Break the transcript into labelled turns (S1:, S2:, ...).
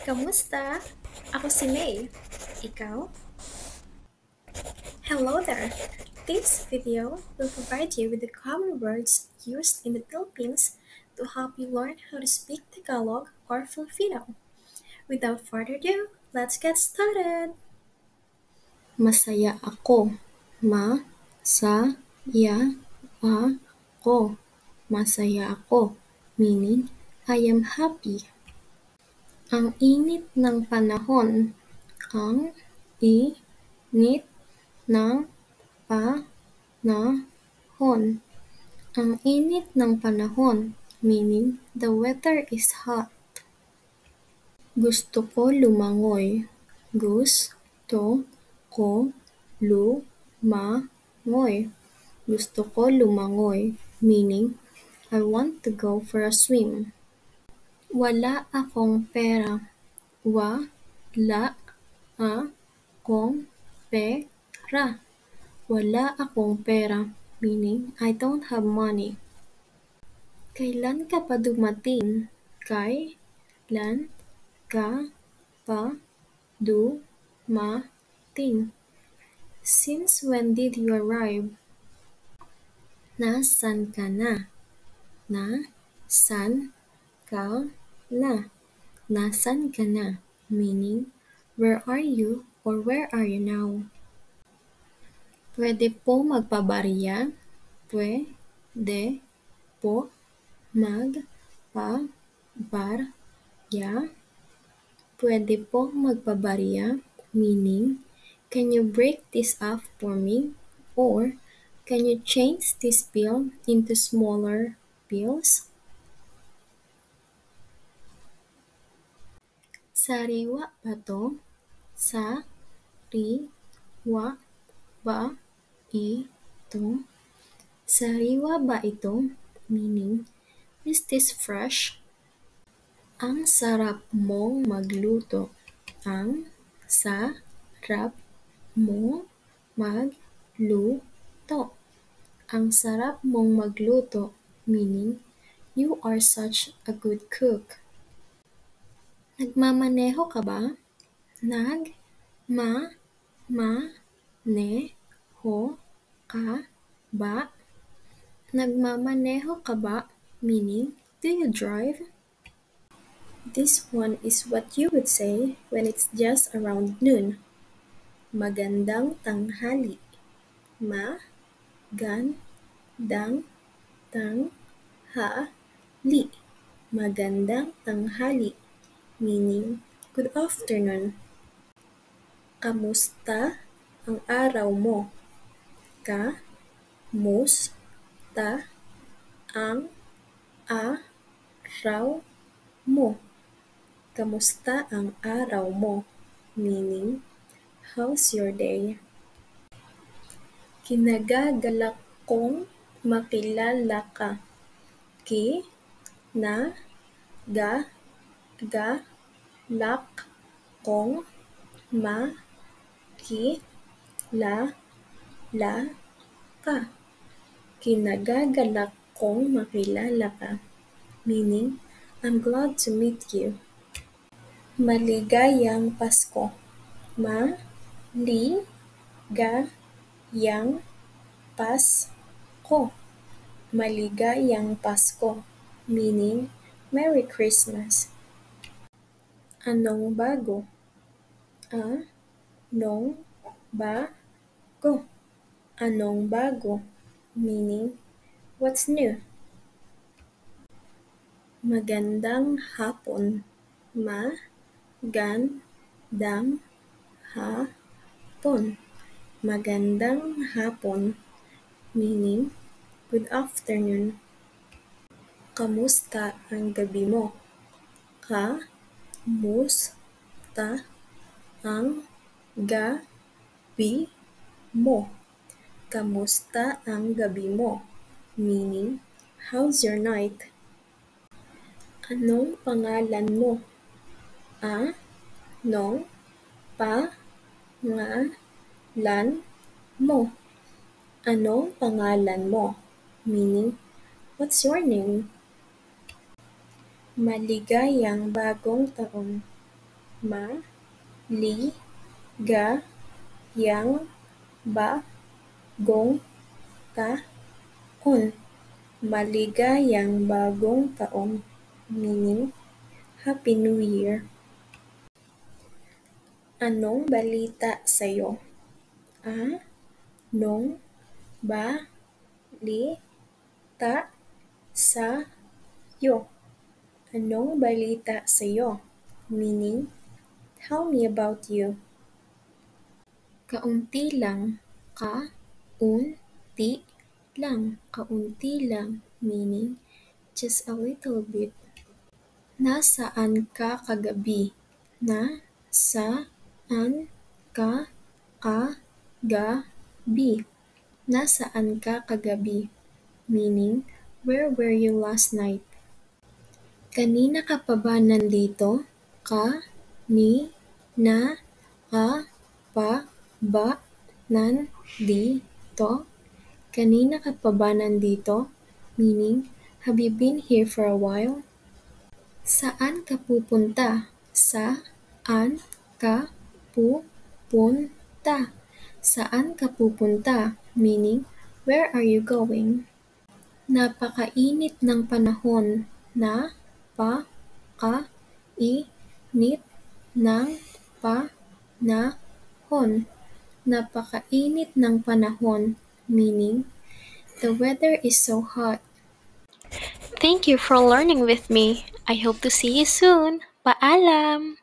S1: Kamusta? Ako si May. Ikaw? Hello there! This video will provide you with the common words used in the Philippines to help you learn how to speak Tagalog or Filipino. Without further ado, let's get started! Masaya ako. Ma-sa-ya ako. Masaya ako. Meaning, I am happy. Ang init ng panahon. Ang init ng panahon. Ang init ng panahon, meaning the weather is hot. Gusto ko lumangoy. Gusto ko lumangoy. Gusto ko lumangoy, meaning I want to go for a swim. Wala akong pera. Wala akong pera. Wala akong pera, meaning I don't have money. Kailan ka pa dumating? Kailan ka pa dumating? Since when did you arrive? Nasaan ka na? Nasaan ka na? Nasaan ka na? Meaning, where are you or where are you now? Pwede po magpabarya? Pwede po magpabarya? Pwede po magpabarya, meaning, can you break this up for me? Or, can you change this bill into smaller bills? Sariwa ba to? Sariwa ba ito? Sariwa ba ito? Meaning, is this fresh? Ang sarap mong magluto. Ang sarap mong magluto. Ang sarap mong magluto, meaning, you are such a good cook. Nagmamaneho ka ba? Nagmamaneho ka ba? Nagmamaneho ka ba? Meaning, do you drive? This one is what you would say when it's just around noon. Magandang tanghali. Magandang tanghali. Magandang tanghali. Meaning, good afternoon. Kamusta ang araw mo? Kamusta ang araw mo? Kamusta ang araw mo? Meaning, how's your day? Kinagagalak kong makilala ka. Kinagagalak kong makilala ka. Kinagagalak kong makilala ka. Meaning, I'm glad to meet you. Maligayang Pasko. Maligayang Pasko. Maligayang Pasko. Meaning, Merry Christmas. Anong bago? Anong bago? Anong bago? Meaning, what's new? Magandang hapon. Magandang hapon. Magandang hapon, meaning, good afternoon. Kamusta ang gabi mo? Kamusta ang gabi mo? Kamusta ang gabi mo? Meaning, how's your night? Anong pangalan mo? Anong pangalan mo? Anong pangalan mo? Meaning, what's your name? Maligayang bagong taon. ma, li, ga, yang, ba, gong, ta, on. Maligayang bagong taon, meaning Happy New Year. Anong balita sa'yo? Nong ba li ta sa yo? Anong balita sa'yo? Meaning, tell me about you. Kaunti lang, ka-un-ti lang, kaunti lang, meaning just a little bit. Nasaan ka kagabi? Na-sa-an ka ka-ga-bi? Nasaan ka kagabi? Meaning, where were you last night? Kanina ka pa ba nandito? Ka-ni-na ka pa ba nandito? Kanina ka pa ba nandito? Meaning, have you been here for a while? Saan ka pupunta? Saan ka pupunta? Saan ka pupunta? Meaning, where are you going? Napakainit ng panahon. Na-pa-ka-init ng panahon. Napakainit ng panahon, meaning, the weather is so hot. Thank you for learning with me. I hope to see you soon. Paalam!